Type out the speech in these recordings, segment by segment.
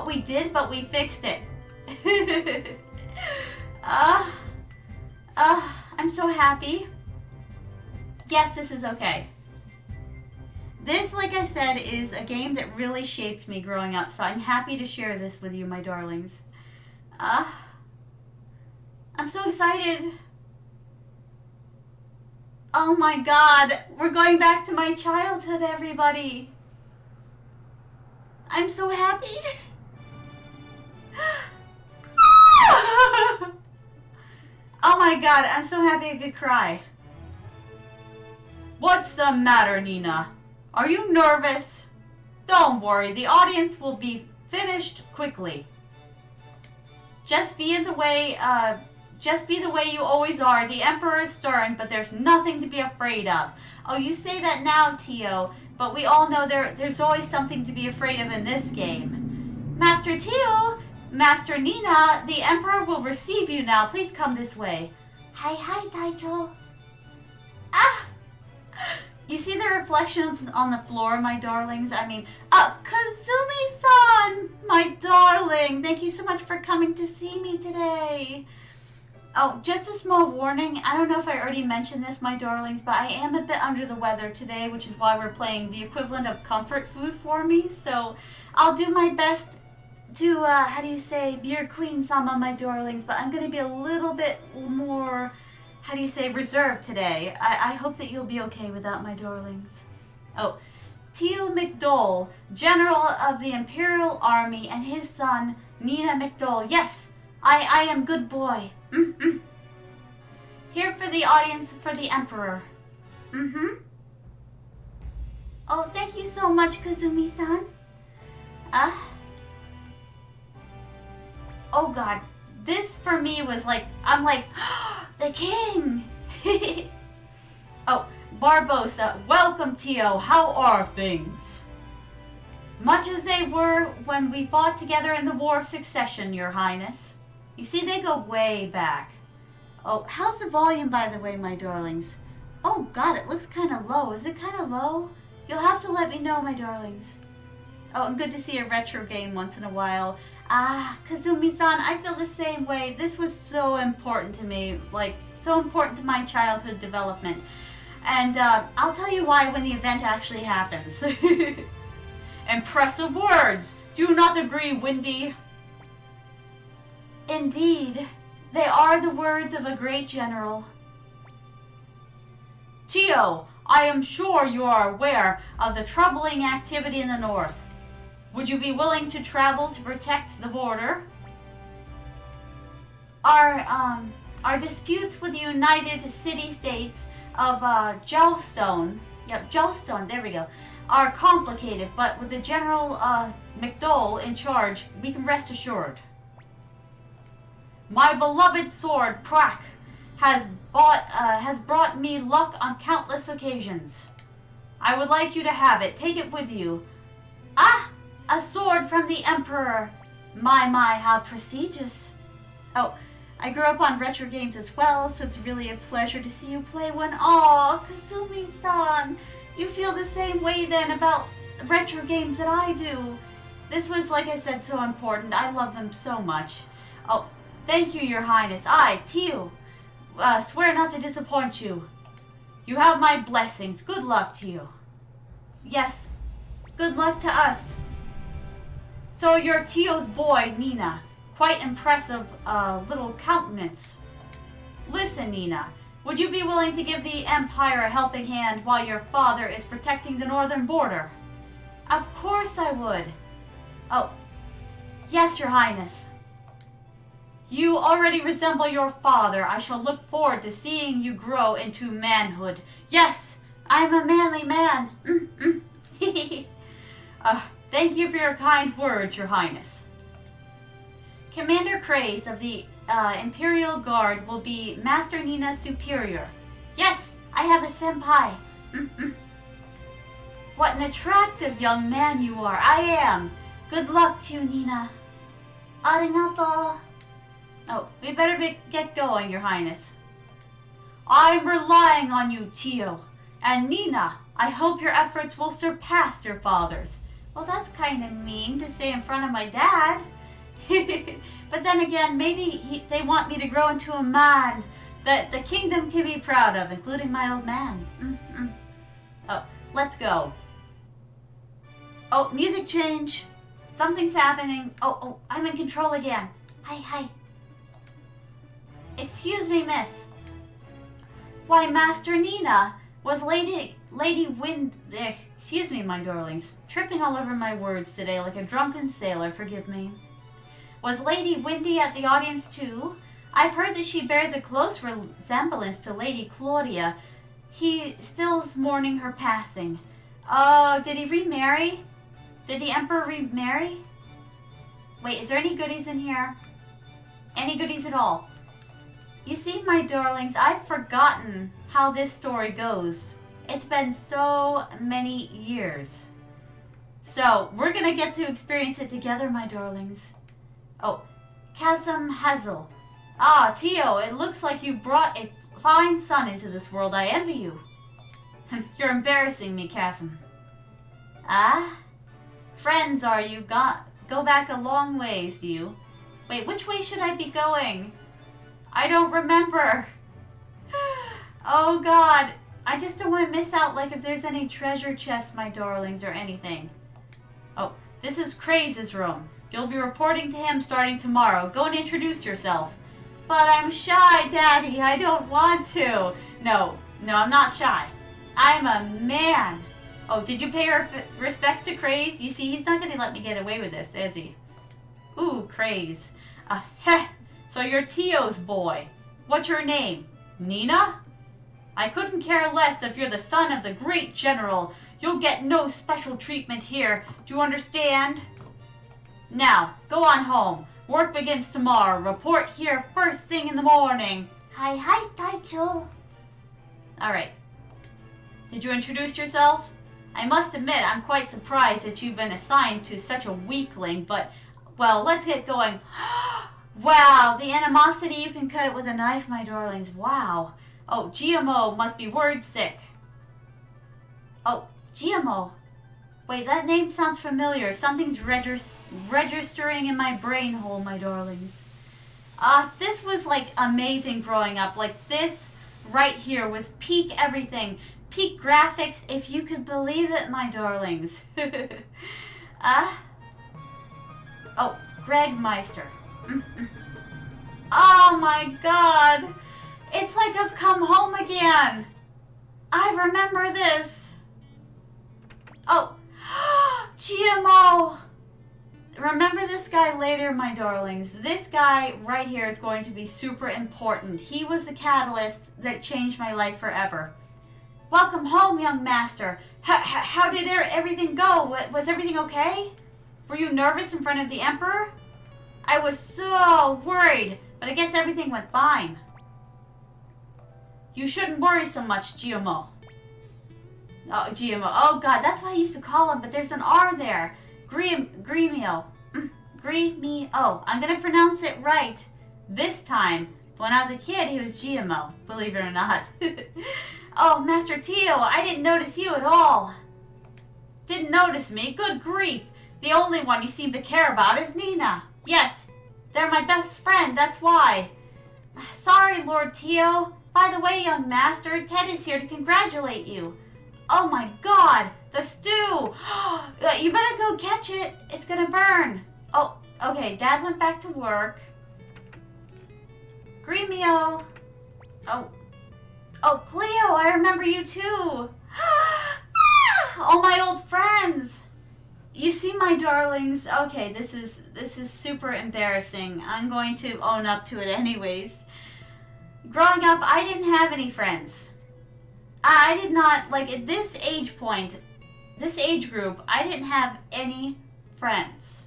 what we did, but we fixed it. I'm so happy. Yes, this is okay. This, like I said, is a game that really shaped me growing up, so I'm happy to share this with you, my darlings. I'm so excited. Oh my god, we're going back to my childhood, everybody. I'm so happy. Oh my god, I'm so happy I could cry. What's the matter, Nina? Are you nervous? Don't worry, the audience will be finished quickly. Just be the way you always are. The Emperor is stern, but there's nothing to be afraid of. Oh, you say that now, Tio, but we all know there's always something to be afraid of in this game. Master Tio, Master Nina, the Emperor will receive you now. Please come this way. Hi, Taicho. You see the reflections on the floor, my darlings? I mean, Kazumi-san, my darling. Thank you so much for coming to see me today. Oh, just a small warning. I don't know if I already mentioned this, my darlings, but I am a bit under the weather today, which is why we're playing the equivalent of comfort food for me. So I'll do my best to, be your queen-sama, my darlings, but I'm going to be a little bit more, reserved today. I hope that you'll be okay with that, my darlings. Oh, Tio McDole, General of the Imperial Army, and his son, Nina McDole. Yes, I am good boy. Here for the audience, for the Emperor. Oh, thank you so much, Kazumi-san. Oh god, this for me was like, I'm like, the king! Oh, Barbosa, welcome, Tio. How are things? Much as they were when we fought together in the War of Succession, Your Highness. You see, they go way back. Oh, how's the volume, by the way, my darlings? Oh god, it looks kind of low. Is it kind of low? You'll have to let me know, my darlings. Oh, and good to see a retro game once in a while. Kazumi-san, I feel the same way. This was so important to me, like, so important to my childhood development. And I'll tell you why when the event actually happens. Impressive words! Do you not agree, Windy? Indeed, they are the words of a great general. Tio, I am sure you are aware of the troubling activity in the north. Would you be willing to travel to protect the border? Our disputes with the United City-States of Jellstone, Jellstone, there we go, are complicated, but with the General McDole in charge, we can rest assured. My beloved sword, Prak, has brought me luck on countless occasions. I would like you to have it. Take it with you. A sword from the Emperor. My, how prestigious. Oh, I grew up on retro games as well, so it's really a pleasure to see you play one. Aw, Kazumi-san, you feel the same way then about retro games that I do. This was, like I said, so important. I love them so much. Oh, thank you, Your Highness. I, Tio, swear not to disappoint you. You have my blessings. Good luck to you. Yes, good luck to us. So you're Tio's boy, Nina. Quite impressive little countenance. Listen, Nina, would you be willing to give the Empire a helping hand while your father is protecting the northern border? Of course I would. Oh, yes, Your Highness. You already resemble your father. I shall look forward to seeing you grow into manhood. Yes, I'm a manly man. Thank you for your kind words, Your Highness. Commander Craze of the Imperial Guard will be Master Nina's superior. Yes, I have a senpai. What an attractive young man you are. I am. Good luck to you, Nina. Arigato. Oh, we better get going, Your Highness. I'm relying on you, Tio. And Nina, I hope your efforts will surpass your father's. Well, that's kind of mean to say in front of my dad. But then again, maybe they want me to grow into a man that the kingdom can be proud of, including my old man. Oh, let's go. Oh, music change. Something's happening. Oh, I'm in control again. Hi. Excuse me, miss. Why, Master Nina, was Lady Wind... Excuse me, my darlings. Tripping all over my words today like a drunken sailor, forgive me. Was Lady Windy at the audience too? I've heard that she bears a close resemblance to Lady Claudia. He still is mourning her passing. Oh, did he remarry? Did the Emperor remarry? Wait, is there any goodies in here? Any goodies at all? You see, my darlings, I've forgotten how this story goes. It's been so many years. So, we're gonna get to experience it together, my darlings. Oh, Chasm Hazel. Ah, Tio, it looks like you brought a fine son into this world. I envy you. You're embarrassing me, Chasm. Ah? Friends are you? Go back a long ways, you. Wait, which way should I be going? I don't remember. Oh, God. I just don't want to miss out, like if there's any treasure chests, my darlings, or anything. Oh, this is Craze's room. You'll be reporting to him starting tomorrow. Go and introduce yourself. But I'm shy, Daddy. I don't want to. No, I'm not shy. I'm a man. Oh, did you pay your respects to Craze? You see, he's not going to let me get away with this, is he? Ooh, Craze. Heh. So you're Tio's boy. What's your name? Nina? I couldn't care less if you're the son of the great general. You'll get no special treatment here. Do you understand? Now, go on home. Work begins tomorrow. Report here first thing in the morning. Hi, Taicho. Alright. Did you introduce yourself? I must admit, I'm quite surprised that you've been assigned to such a weakling, but, well, let's get going. Wow, the animosity, you can cut it with a knife, my darlings. Wow. Oh, GMO must be word sick. Oh, GMO. Wait, that name sounds familiar. Something's registering in my brain hole, my darlings. This was, like, amazing growing up. Like, this right here was peak everything. Peak graphics, if you could believe it, my darlings. Oh, Greg Meister. Oh, my God. It's like I've come home again. I remember this. Oh, GMO. Remember this guy later, my darlings. This guy right here is going to be super important. He was the catalyst that changed my life forever. Welcome home, young master. How did everything go? Was everything okay? Were you nervous in front of the Emperor? I was so worried, but I guess everything went fine. You shouldn't worry so much, GMO. Oh, GMO. Oh, God, that's what I used to call him, but there's an R there. Gremio. Gremio. I'm going to pronounce it right this time. When I was a kid, he was GMO, believe it or not. Oh, Master Tio, I didn't notice you at all. Didn't notice me? Good grief. The only one you seem to care about is Nina. Yes, they're my best friend, that's why. Sorry, Lord Tio. By the way, young master, Ted is here to congratulate you. Oh my God, the stew. You better go catch it. It's gonna burn. Oh, okay, Dad went back to work. Gremio. Oh, Cleo, I remember you too. All my old friends. You see, my darlings, okay, this is super embarrassing. I'm going to own up to it anyways. Growing up, I didn't have any friends. I did not, like, at this age point, this age group, I didn't have any friends.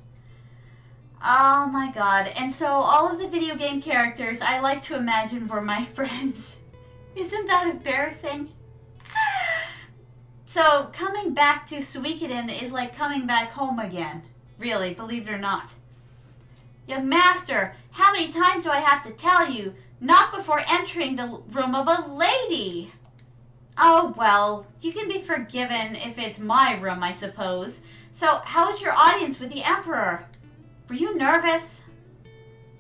Oh my God. And so all of the video game characters I like to imagine were my friends. Isn't that embarrassing? So coming back to Suikoden is like coming back home again. Really, believe it or not. Young master, how many times do I have to tell you? Not before entering the room of a lady. Oh, well, you can be forgiven if it's my room, I suppose. So, how was your audience with the Emperor? Were you nervous?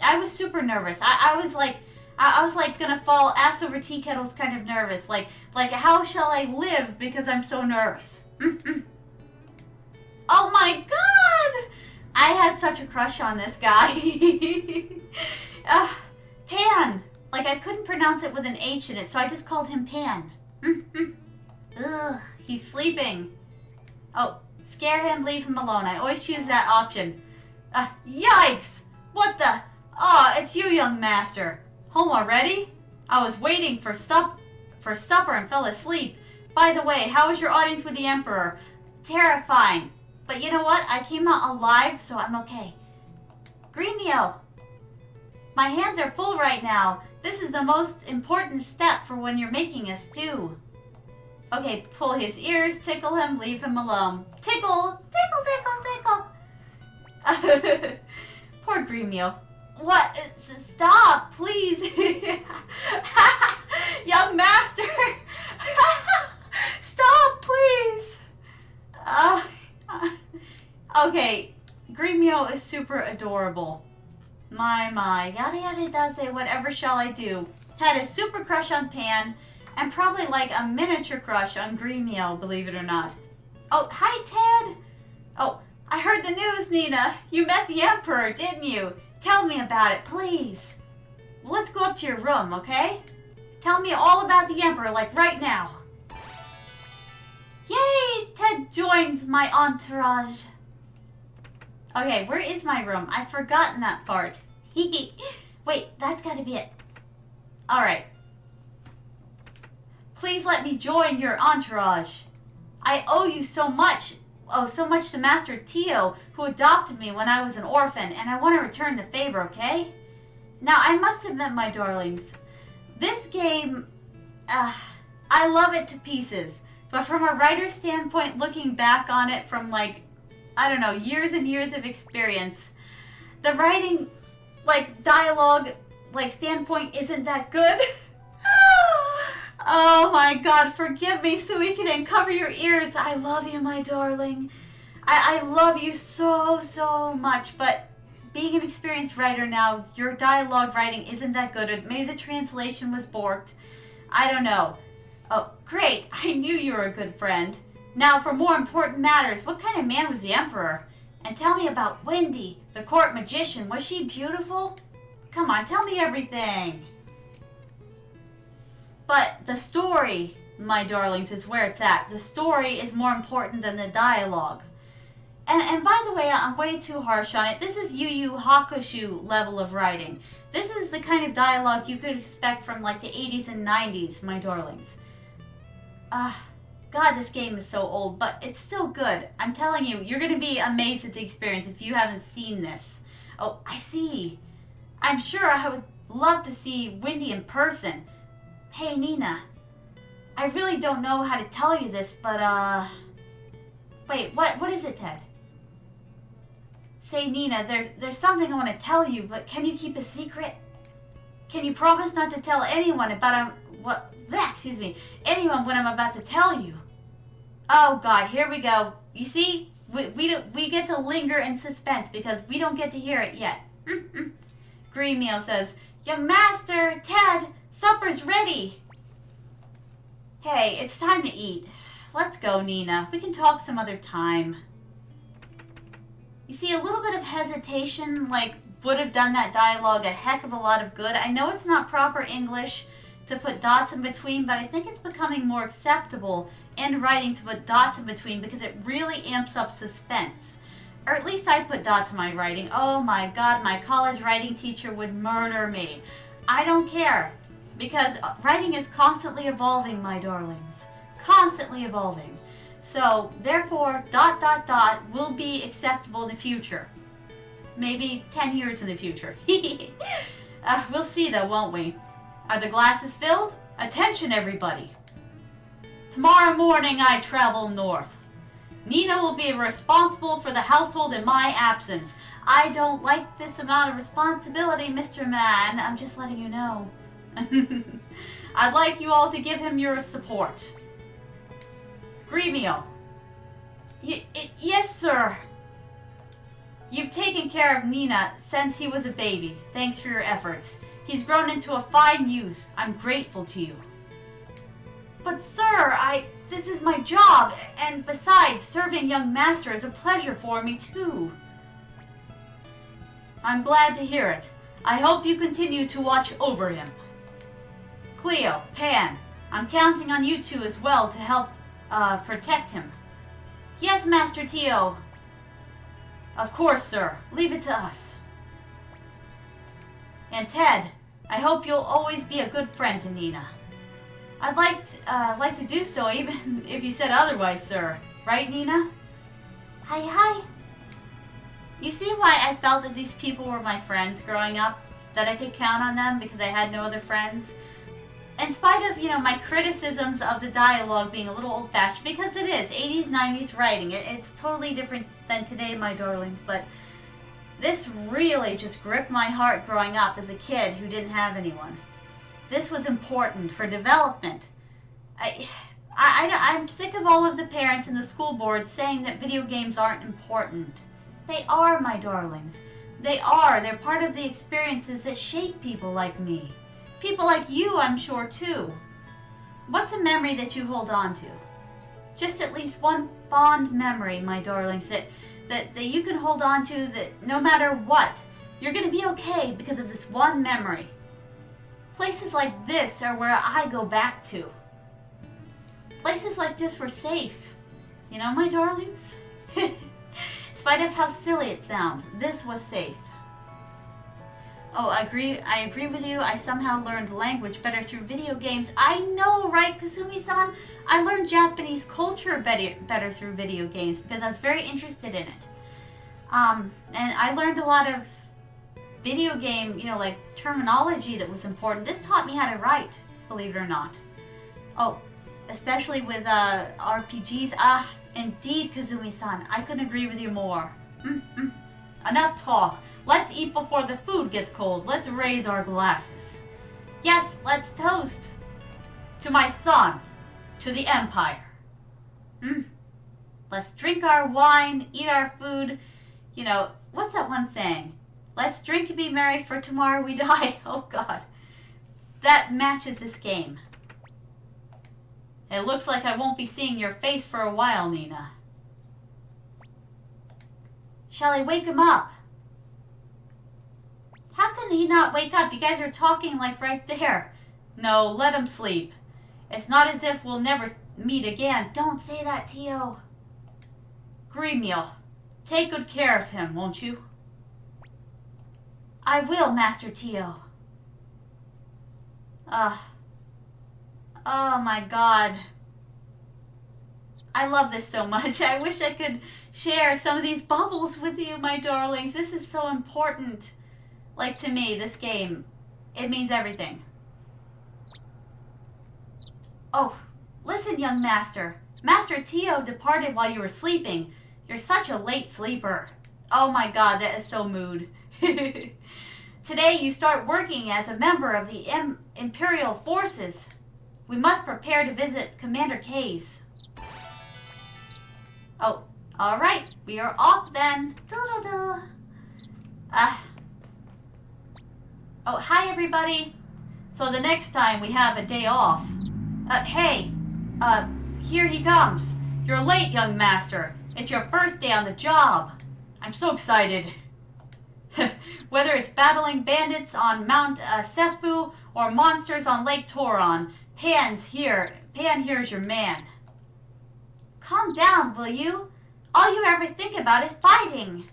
I was super nervous. I was like gonna fall ass over tea kettles kind of nervous. Like how shall I live because I'm so nervous? Oh my god! I had such a crush on this guy. Pan. Like I couldn't pronounce it with an H in it, so I just called him Pan. Ugh, he's sleeping. Oh, scare him, leave him alone. I always choose that option. Yikes! What the? Oh, it's you, young master. Home already? I was waiting for supper and fell asleep. By the way, how was your audience with the Emperor? Terrifying. But you know what? I came out alive, so I'm okay. Gremio! My hands are full right now. This is the most important step for when you're making a stew. Okay, pull his ears, tickle him, leave him alone. Tickle! Tickle, tickle, tickle! Poor Gremio. What? Stop, please. Young master. Stop, please. Okay, Gremio is super adorable. My, yada yada does it, whatever shall I do. Had a super crush on Pan, and probably like a miniature crush on Gremio, believe it or not. Oh, hi Ted. Oh, I heard the news, Nina. You met the Emperor, didn't you? Tell me about it, please. Well, let's go up to your room, okay? Tell me all about the Emperor, like right now. Yay! Ted joined my entourage. Okay, where is my room? I've forgotten that part. Wait, that's gotta be it. Alright. Please let me join your entourage. I owe you so much. Oh, so much to Master Tio, who adopted me when I was an orphan, and I want to return the favor, okay? Now, I must admit, my darlings, this game, I love it to pieces. But from a writer's standpoint, looking back on it from, like, I don't know, years and years of experience, the writing, like, dialogue, like, standpoint isn't that good. Oh my god, forgive me, Suikoden, cover your ears. I love you, my darling. I love you so, so much, but being an experienced writer now, your dialogue writing isn't that good. Or maybe the translation was borked. I don't know. Oh, great. I knew you were a good friend. Now, for more important matters, what kind of man was the Emperor? And tell me about Wendy, the court magician. Was she beautiful? Come on, tell me everything. But the story, my darlings, is where it's at. The story is more important than the dialogue. And by the way, I'm way too harsh on it. This is Yu Yu Hakusho level of writing. This is the kind of dialogue you could expect from like the 80s and 90s, my darlings. God, this game is so old, but it's still good. I'm telling you, you're going to be amazed at the experience if you haven't seen this. Oh, I see. I'm sure I would love to see Wendy in person. Hey, Nina. I really don't know how to tell you this, but, Wait, what is it, Ted? Say, Nina, there's something I want to tell you, but can you keep a secret? Can you promise not to tell anyone about anyone what I'm about to tell you? Oh God, here we go. You see, we get to linger in suspense because we don't get to hear it yet. Gremio says, "Young master, Ted, supper's ready." Hey, it's time to eat. Let's go, Nina. We can talk some other time. You see, a little bit of hesitation, like, would have done that dialogue a heck of a lot of good. I know it's not proper English to put dots in between, but I think it's becoming more acceptable in writing to put dots in between because it really amps up suspense. Or at least I put dots in my writing. Oh my God, my college writing teacher would murder me. I don't care, because writing is constantly evolving, my darlings. Constantly evolving. So, therefore, ... will be acceptable in the future. Maybe 10 years in the future. We'll see though, won't we? Are the glasses filled? Attention, everybody. Tomorrow morning I travel north. Nina will be responsible for the household in my absence. I don't like this amount of responsibility, Mr. Man. I'm just letting you know. I'd like you all to give him your support. Gremio. Yes, sir. You've taken care of Nina since he was a baby. Thanks for your efforts. He's grown into a fine youth. I'm grateful to you. But sir, this is my job, and besides, serving young master is a pleasure for me too. I'm glad to hear it. I hope you continue to watch over him. Cleo, Pan, I'm counting on you two as well to help protect him. Yes, Master Tio. Of course, sir. Leave it to us. And Ted, I hope you'll always be a good friend to Nina. I'd like to do so even if you said otherwise, sir. Right, Nina? Hi. You see why I felt that these people were my friends growing up? That I could count on them because I had no other friends? In spite of, my criticisms of the dialogue being a little old-fashioned, because it is, 80s, 90s writing. It's totally different than today, my darlings, but this really just gripped my heart growing up as a kid who didn't have anyone. This was important for development. I'm sick of all of the parents and the school board saying that video games aren't important. They are, my darlings. They are. They're part of the experiences that shape people like me. People like you, I'm sure, too. What's a memory that you hold on to? Just at least one fond memory, my darlings, that you can hold on to, that no matter what, you're going to be okay because of this one memory. Places like this are where I go back to. Places like this were safe. You know, my darlings? In spite of how silly it sounds, this was safe. Oh, I agree with you. I somehow learned language better through video games. I know, right, Kazumi-san? I learned Japanese culture better through video games because I was very interested in it. And I learned a lot of video game, like terminology that was important. This taught me how to write, believe it or not. Oh, especially with RPGs. Indeed, Kazumi-san. I couldn't agree with you more. Enough talk. Let's eat before the food gets cold. Let's raise our glasses. Yes, let's toast. To my son. To the Empire. Let's drink our wine, eat our food. What's that one saying? Let's drink and be merry, for tomorrow we die. Oh, God. That matches this game. It looks like I won't be seeing your face for a while, Nina. Shall I wake him up? How can he not wake up? You guys are talking like right there. No, let him sleep. It's not as if we'll never meet again. Don't say that, Tio. Gremio, take good care of him, won't you? I will, Master Tio. Oh my God. I love this so much. I wish I could share some of these bubbles with you, my darlings. This is so important. Like, to me, this game, it means everything. Oh, listen, young master. Master Tio departed while you were sleeping. You're such a late sleeper. Oh my God, that is so mood. Today you start working as a member of the Imperial Forces. We must prepare to visit Commander K's. Oh, alright. We are off then. Da-da-da. Oh, hi everybody. So the next time we have a day off. Hey. Here he comes. You're late, young master. It's your first day on the job. I'm so excited. Whether it's battling bandits on Mount Sefu or monsters on Lake Toron, Pan here's your man. Calm down, will you? All you ever think about is fighting.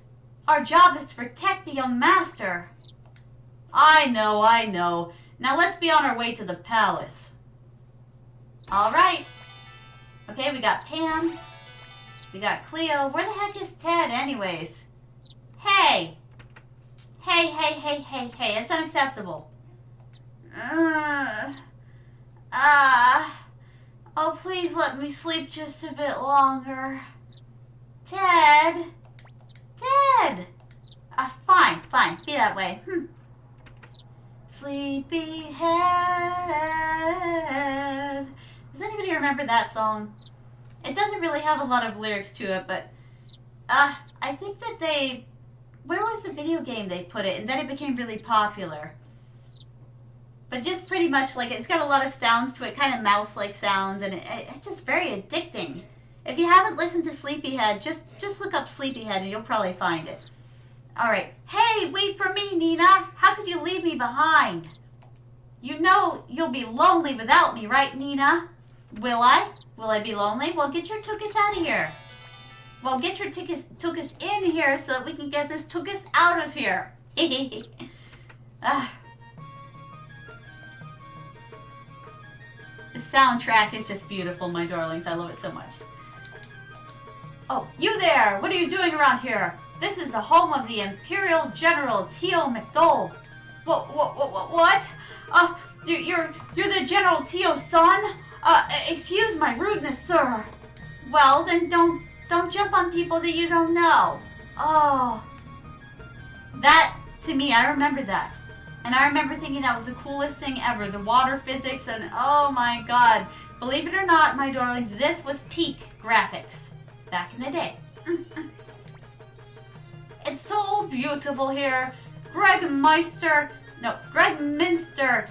Our job is to protect the young master. I know. Now let's be on our way to the palace. Alright. Okay, we got Pam. We got Cleo. Where the heck is Ted anyways? Hey! Hey, it's unacceptable. Oh, please let me sleep just a bit longer. Ted! Fine, be that way. Sleepyhead. Does anybody remember that song? It doesn't really have a lot of lyrics to it, but I think that where was the video game they put it? And then it became really popular. But just pretty much like it's got a lot of sounds to it, kind of mouse-like sounds, and it's just very addicting. If you haven't listened to Sleepyhead, just look up Sleepyhead and you'll probably find it. Alright. Hey, wait for me, Nina! How could you leave me behind? You know you'll be lonely without me, right, Nina? Will I? Will I be lonely? Well, get your tuchus out of here. Well, get your tuchus in here so that we can get this tuchus out of here. The soundtrack is just beautiful, my darlings. I love it so much. Oh, you there! What are you doing around here? This is the home of the Imperial General Tio McDole. What? You're the General Tio's son? Excuse my rudeness, sir. Well, then don't jump on people that you don't know. Oh. That, to me, I remember that. And I remember thinking that was the coolest thing ever. The water physics and oh my god. Believe it or not, my darlings, this was peak graphics back in the day. It's so beautiful here. Greg Minster. Greg Minster.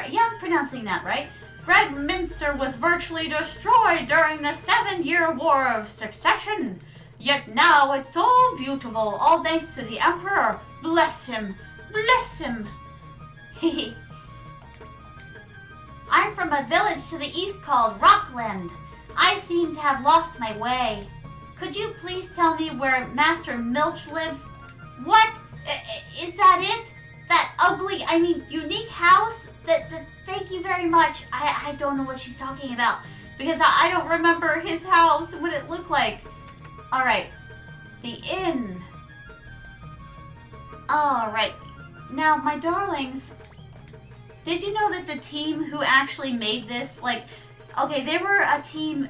Yeah, I'm pronouncing that right. Greg Minster was virtually destroyed during the 7-year War of Succession. Yet now it's so beautiful, all thanks to the Emperor. Bless him. Bless him. I'm from a village to the east called Rockland. I seem to have lost my way. Could you please tell me where Master Milch lives? What? Is that it? That ugly, unique house? Thank you very much. I don't know what she's talking about. Because I don't remember his house and what it looked like. Alright. The inn. Alright. Now, my darlings, did you know that the team who actually made this, they were a team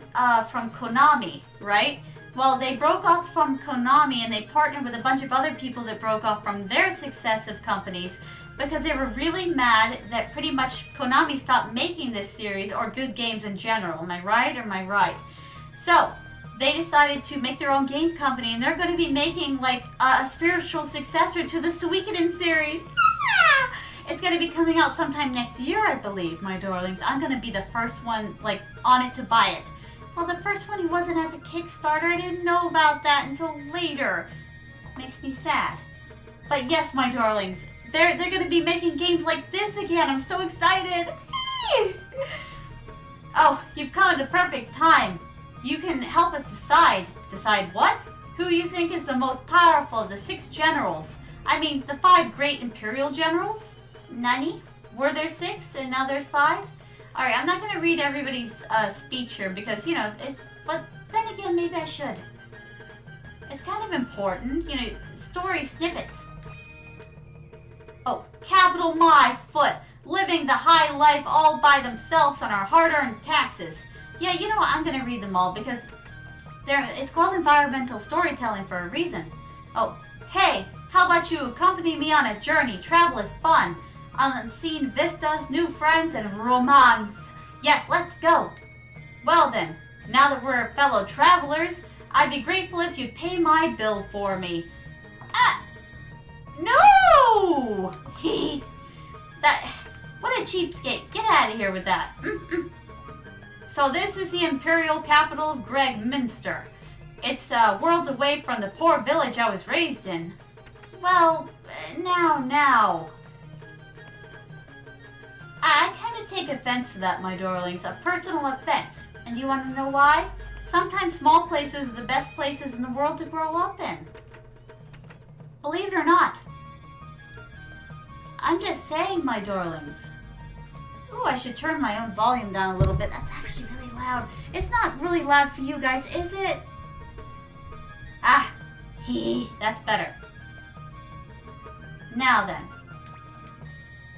from Konami, right? Well, they broke off from Konami and they partnered with a bunch of other people that broke off from their successive companies because they were really mad that pretty much Konami stopped making this series or good games in general. Am I right or am I right? So, they decided to make their own game company and they're going to be making a spiritual successor to the Suikoden series. It's going to be coming out sometime next year, I believe, my darlings. I'm going to be the first one on it to buy it. Well, the first one, he wasn't at the Kickstarter. I didn't know about that until later. Makes me sad. But yes, my darlings, they're going to be making games like this again. I'm so excited. Oh, you've come at a perfect time. You can help us decide. Decide what? Who you think is the most powerful of the 6 generals. The 5 great Imperial generals? Nani? Were there 6 and now there's 5? Alright, I'm not going to read everybody's speech here because, but then again, maybe I should. It's kind of important, story snippets. Oh, capital my foot, living the high life all by themselves on our hard-earned taxes. Yeah, you know what, I'm going to read them all because it's called environmental storytelling for a reason. Oh, hey, how about you accompany me on a journey? Travel is fun. Unseen vistas, new friends, and romance. Yes, let's go. Well then, now that we're fellow travelers, I'd be grateful if you'd pay my bill for me. No! What a cheapskate. Get out of here with that. So this is the Imperial capital of Greg Minster. It's worlds away from the poor village I was raised in. Well, now. I kind of take offense to that, my darlings. A personal offense. And you want to know why? Sometimes small places are the best places in the world to grow up in. Believe it or not. I'm just saying, my darlings. Ooh, I should turn my own volume down a little bit. That's actually really loud. It's not really loud for you guys, is it? That's better. Now then.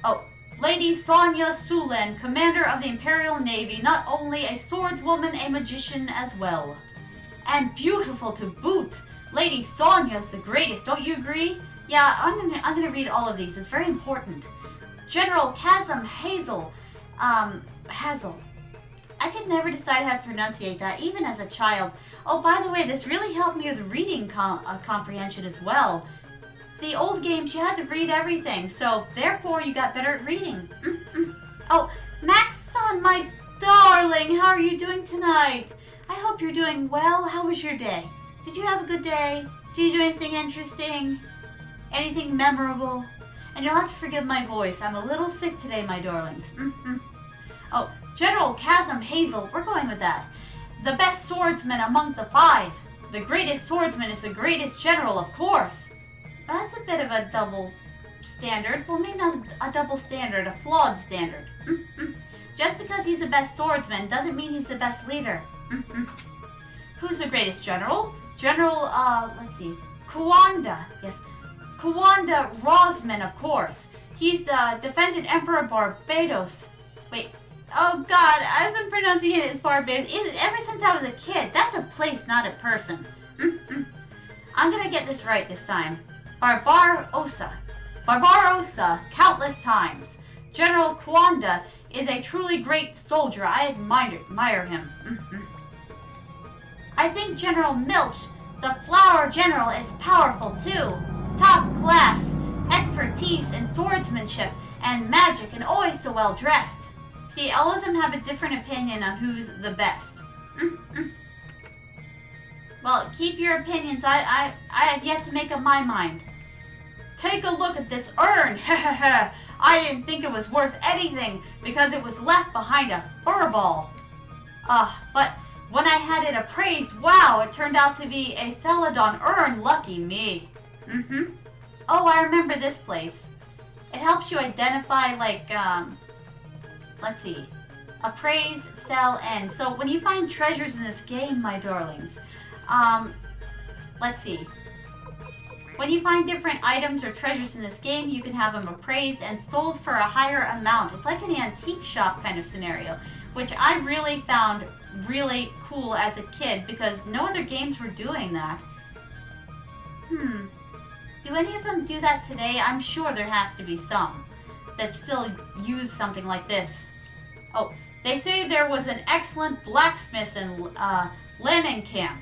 Oh. Lady Sonia Sulen, commander of the Imperial Navy, not only a swordswoman, a magician as well. And beautiful to boot. Lady Sonia's the greatest, don't you agree? Yeah, I'm gonna read all of these. It's very important. General Chasm Hazel. I could never decide how to pronunciate that, even as a child. Oh, by the way, this really helped me with reading comprehension as well. The old games, you had to read everything, so therefore you got better at reading. Oh, Max-san, my darling, how are you doing tonight? I hope you're doing well. How was your day? Did you have a good day? Did you do anything interesting? Anything memorable? And you'll have to forgive my voice. I'm a little sick today, my darlings. Oh, General Chasm Hazel, we're going with that. The best swordsman among the 5. The greatest swordsman is the greatest general, of course. That's a bit of a double standard. Well, maybe not a double standard, a flawed standard. Just because he's the best swordsman doesn't mean he's the best leader. Who's the greatest general? General, let's see, Kuwanda. Yes, Kuwanda Rosman, of course. He's the defended Emperor Barbados. Wait, oh God, I've been pronouncing it as Barbados ever since I was a kid. That's a place, not a person. I'm gonna get this right this time. Barbarossa, countless times. General Kuwanda is a truly great soldier. I admire him. I think General Milch, the flower general, is powerful too. Top class, expertise in swordsmanship and magic, and always so well dressed. See, all of them have a different opinion on who's the best. Well, keep your opinions. I have yet to make up my mind. Take a look at this urn. I didn't think it was worth anything because it was left behind a furball. But when I had it appraised, wow, it turned out to be a Celadon urn. Lucky me. Oh, I remember this place. It helps you identify, like, let's see, appraise, sell, end. So when you find treasures in this game, my darlings, let's see. When you find different items or treasures in this game, you can have them appraised and sold for a higher amount. It's like an antique shop kind of scenario, which I really found really cool as a kid because no other games were doing that. Do any of them do that today? I'm sure there has to be some that still use something like this. Oh, they say there was an excellent blacksmith in Camp.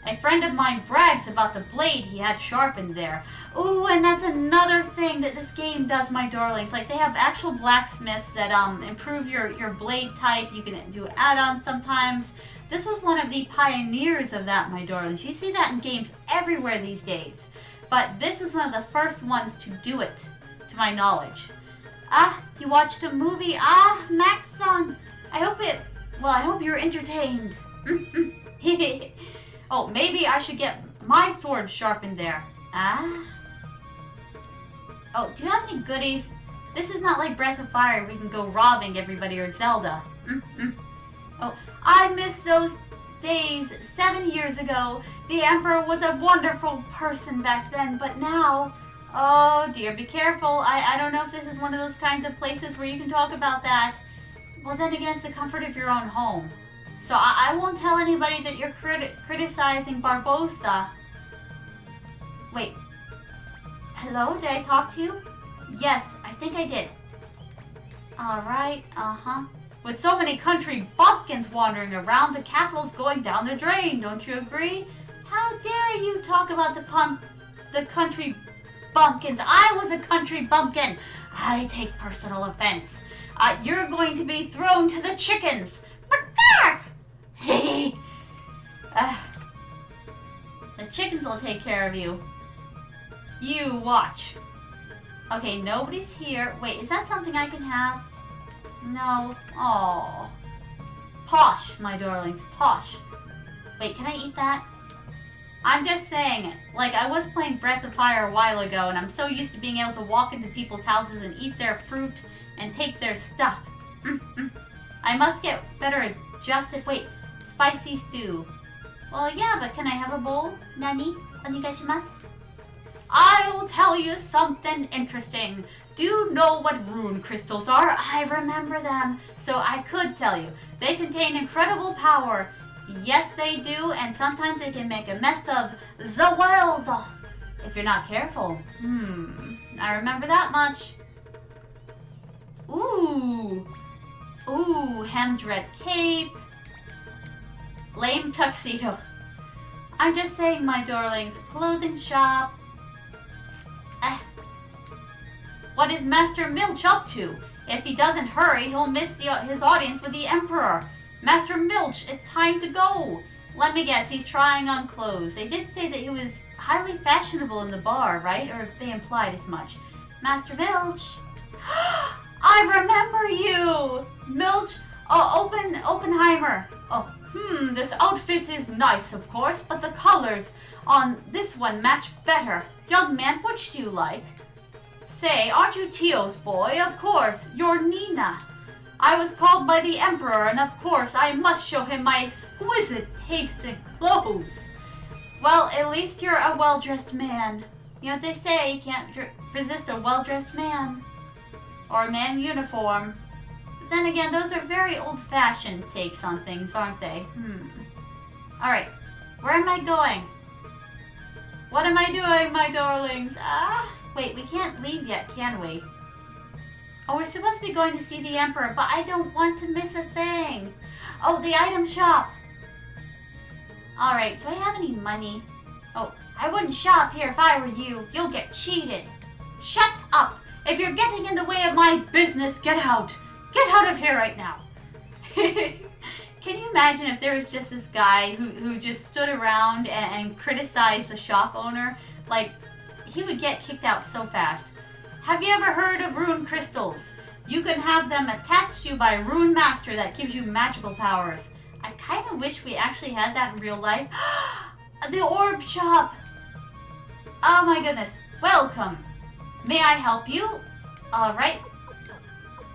A friend of mine brags about the blade he had sharpened there. Ooh, and that's another thing that this game does, my darlings. Like, they have actual blacksmiths that improve your blade type. You can do add-ons sometimes. This was one of the pioneers of that, my darlings. You see that in games everywhere these days. But this was one of the first ones to do it, to my knowledge. You watched a movie. Max-san. I hope you're entertained. Oh, maybe I should get my sword sharpened there. Oh, do you have any goodies? This is not like Breath of Fire. We can go robbing everybody or Zelda. Oh, I miss those days 7 years ago. The Emperor was a wonderful person back then, but now... Oh dear, be careful. I don't know if this is one of those kinds of places where you can talk about that. Well, then again, it's the comfort of your own home. So I won't tell anybody that you're criticizing Barbossa. Wait. Hello? Did I talk to you? Yes, I think I did. Alright, With so many country bumpkins wandering around, the capital's going down the drain, don't you agree? How dare you talk about the country bumpkins? I was a country bumpkin. I take personal offense. You're going to be thrown to the chickens. The chickens will take care of you. You watch. Okay, nobody's here. Wait, is that something I can have? No. Oh. Posh, my darlings. Posh. Wait, can I eat that? I'm just saying, like, I was playing Breath of Fire a while ago, and I'm so used to being able to walk into people's houses and eat their fruit and take their stuff. I must get better adjusted. Wait, spicy stew. Well, yeah, but can I have a bowl? Nani? Onegaishimasu? I will tell you something interesting. Do you know what rune crystals are? I remember them, so I could tell you. They contain incredible power. Yes, they do, and sometimes they can make a mess of the world if you're not careful. I remember that much. Ooh. Ooh, hemmed red cape. Lame tuxedo. I'm just saying, my darlings, clothing shop. What is Master Milch up to? If he doesn't hurry, he'll miss his audience with the Emperor. Master Milch, it's time to go. Let me guess, he's trying on clothes. They did say that he was highly fashionable in the bar, right? Or they implied as much. Master Milch. I remember you! Milch, Oppenheimer. Oh, this outfit is nice, of course, but the colors on this one match better. Young man, which do you like? Say, aren't you Tio's boy? Of course, you're Nina. I was called by the Emperor, and of course I must show him my exquisite taste in clothes. Well, at least you're a well-dressed man. You know what they say, you can't resist a well-dressed man. Or a man in uniform. But then again, those are very old-fashioned takes on things, aren't they? Alright, where am I going? What am I doing, my darlings? Wait, we can't leave yet, can we? Oh, we're supposed to be going to see the Emperor, but I don't want to miss a thing. Oh, the item shop. Alright, do I have any money? Oh, I wouldn't shop here if I were you. You'll get cheated. Shut up! If you're getting in the way of my business, get out. Get out of here right now. Can you imagine if there was just this guy who just stood around and criticized the shop owner? Like, he would get kicked out so fast. Have you ever heard of rune crystals? You can have them attached to you by a rune master that gives you magical powers. I kind of wish we actually had that in real life. The orb shop. Oh my goodness. Welcome. May I help you? Alright.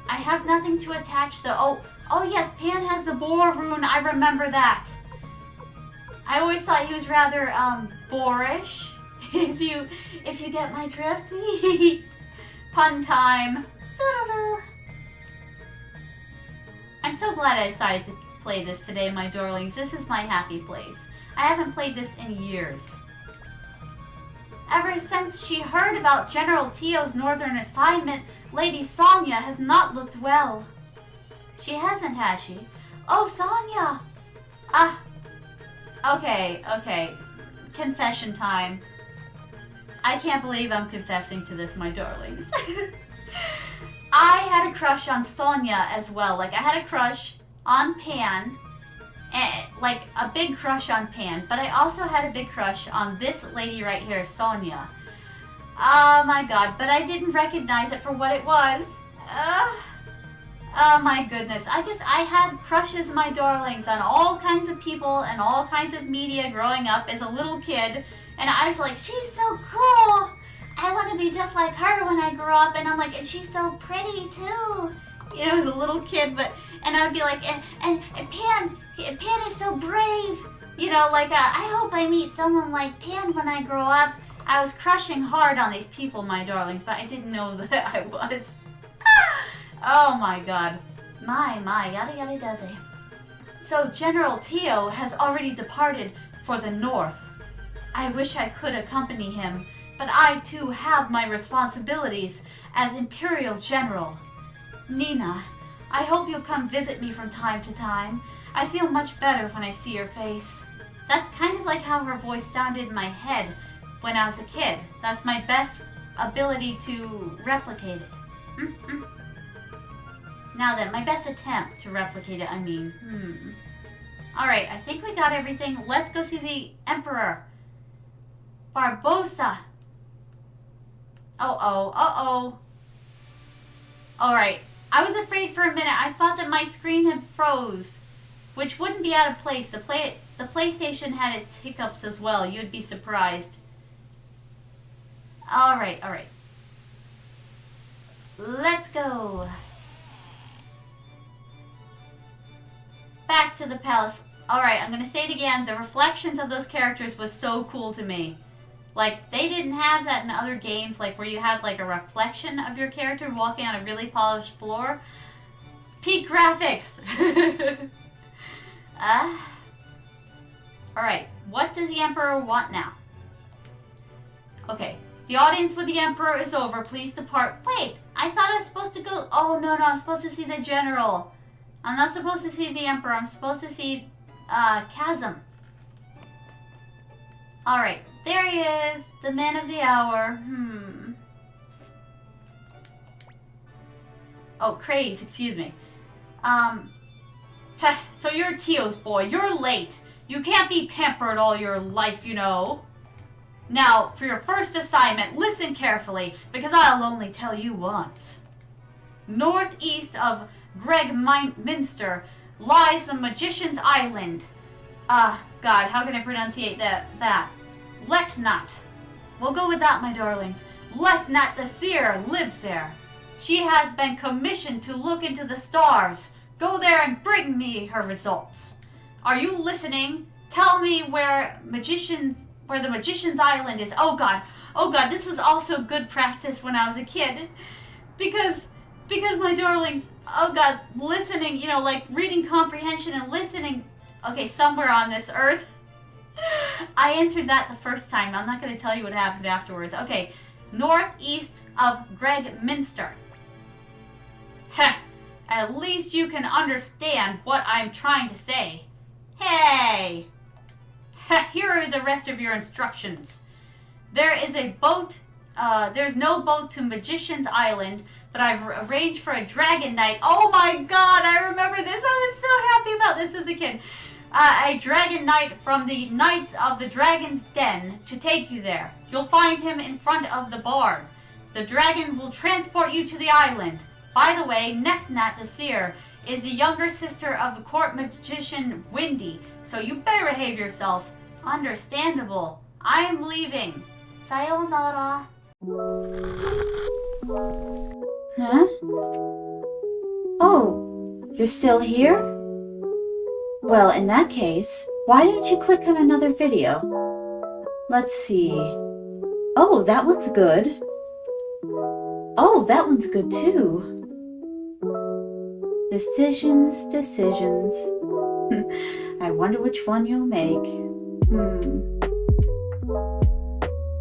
I have nothing to attach the... Oh yes, Pan has the boar rune. I remember that. I always thought he was rather, boorish. If you get my drift. Pun time. I'm so glad I decided to play this today, my darlings. This is my happy place. I haven't played this in years. Ever since she heard about General Tio's northern assignment, Lady Sonia has not looked well. She hasn't, has she? Oh, Sonia! Okay. Confession time. I can't believe I'm confessing to this, my darlings. I had a crush on Sonia as well. Like, I had a crush on Pan. Like, a big crush on Pan. But I also had a big crush on this lady right here, Sonia. Oh my god. But I didn't recognize it for what it was. Oh my goodness. I had crushes, my darlings, on all kinds of people and all kinds of media growing up as a little kid. And I was like, she's so cool. I want to be just like her when I grow up. And I'm like, and she's so pretty too. You know, as a little kid, and I would be like, and Pan is so brave. You know, like, I hope I meet someone like Pan when I grow up. I was crushing hard on these people, my darlings, but I didn't know that I was. Oh my god. My, yada yada does it. So General Tio has already departed for the north. I wish I could accompany him, but I too have my responsibilities as Imperial General. Nina, I hope you'll come visit me from time to time. I feel much better when I see your face. That's kind of like how her voice sounded in my head when I was a kid. That's my best ability to replicate it. Now then, my best attempt to replicate it, I mean. Alright, I think we got everything. Let's go see the Emperor. Barbossa. Uh-oh. Alright, I was afraid for a minute. I thought that my screen had froze, which wouldn't be out of place. The PlayStation had its hiccups as well. You'd be surprised. Alright. Let's go. Back to the palace. Alright, I'm going to say it again. The reflections of those characters was so cool to me. Like, they didn't have that in other games, like, where you had, like, a reflection of your character walking on a really polished floor. Peak graphics! Alright, what does the Emperor want now? Okay, the audience with the Emperor is over. Please depart. Wait, I thought I was supposed to go... Oh, no, I'm supposed to see the General. I'm not supposed to see the Emperor. I'm supposed to see Chasm. Alright, there he is. The man of the hour. Oh, Craze, excuse me. So you're Tio's boy. You're late. You can't be pampered all your life, you know. Now, for your first assignment, listen carefully, because I'll only tell you once. Northeast of Minster lies the Magician's Island. God, how can I pronunciate that? Leknat. We'll go with that, my darlings. Leknat the seer lives there. She has been commissioned to look into the stars. Go there and bring me her results. Are you listening? Tell me where the Magician's Island is. Oh God, this was also good practice when I was a kid. Because my darlings, oh God, listening, you know, like reading comprehension and listening. Okay, somewhere on this earth. I answered that the first time. I'm not going to tell you what happened afterwards. Okay, northeast of Minster. Heh, at least you can understand what I'm trying to say. Hey! Here are the rest of your instructions. There is a boat, there's no boat to Magician's Island, but I've arranged for a dragon knight. Oh my God, I remember this. I was so happy about this as a kid. A dragon knight from the Knights of the Dragon's Den to take you there. You'll find him in front of the barn. The dragon will transport you to the island. By the way, Neknat the Seer is the younger sister of the court magician Windy, so you better behave yourself. Understandable. I am leaving. Sayonara. Huh? Oh, you're still here? Well, in that case, why don't you click on another video? Let's see. Oh, that one's good. Oh, that one's good too. Decisions. I wonder which one you'll make.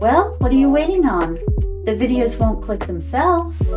Well, what are you waiting on? The videos won't click themselves.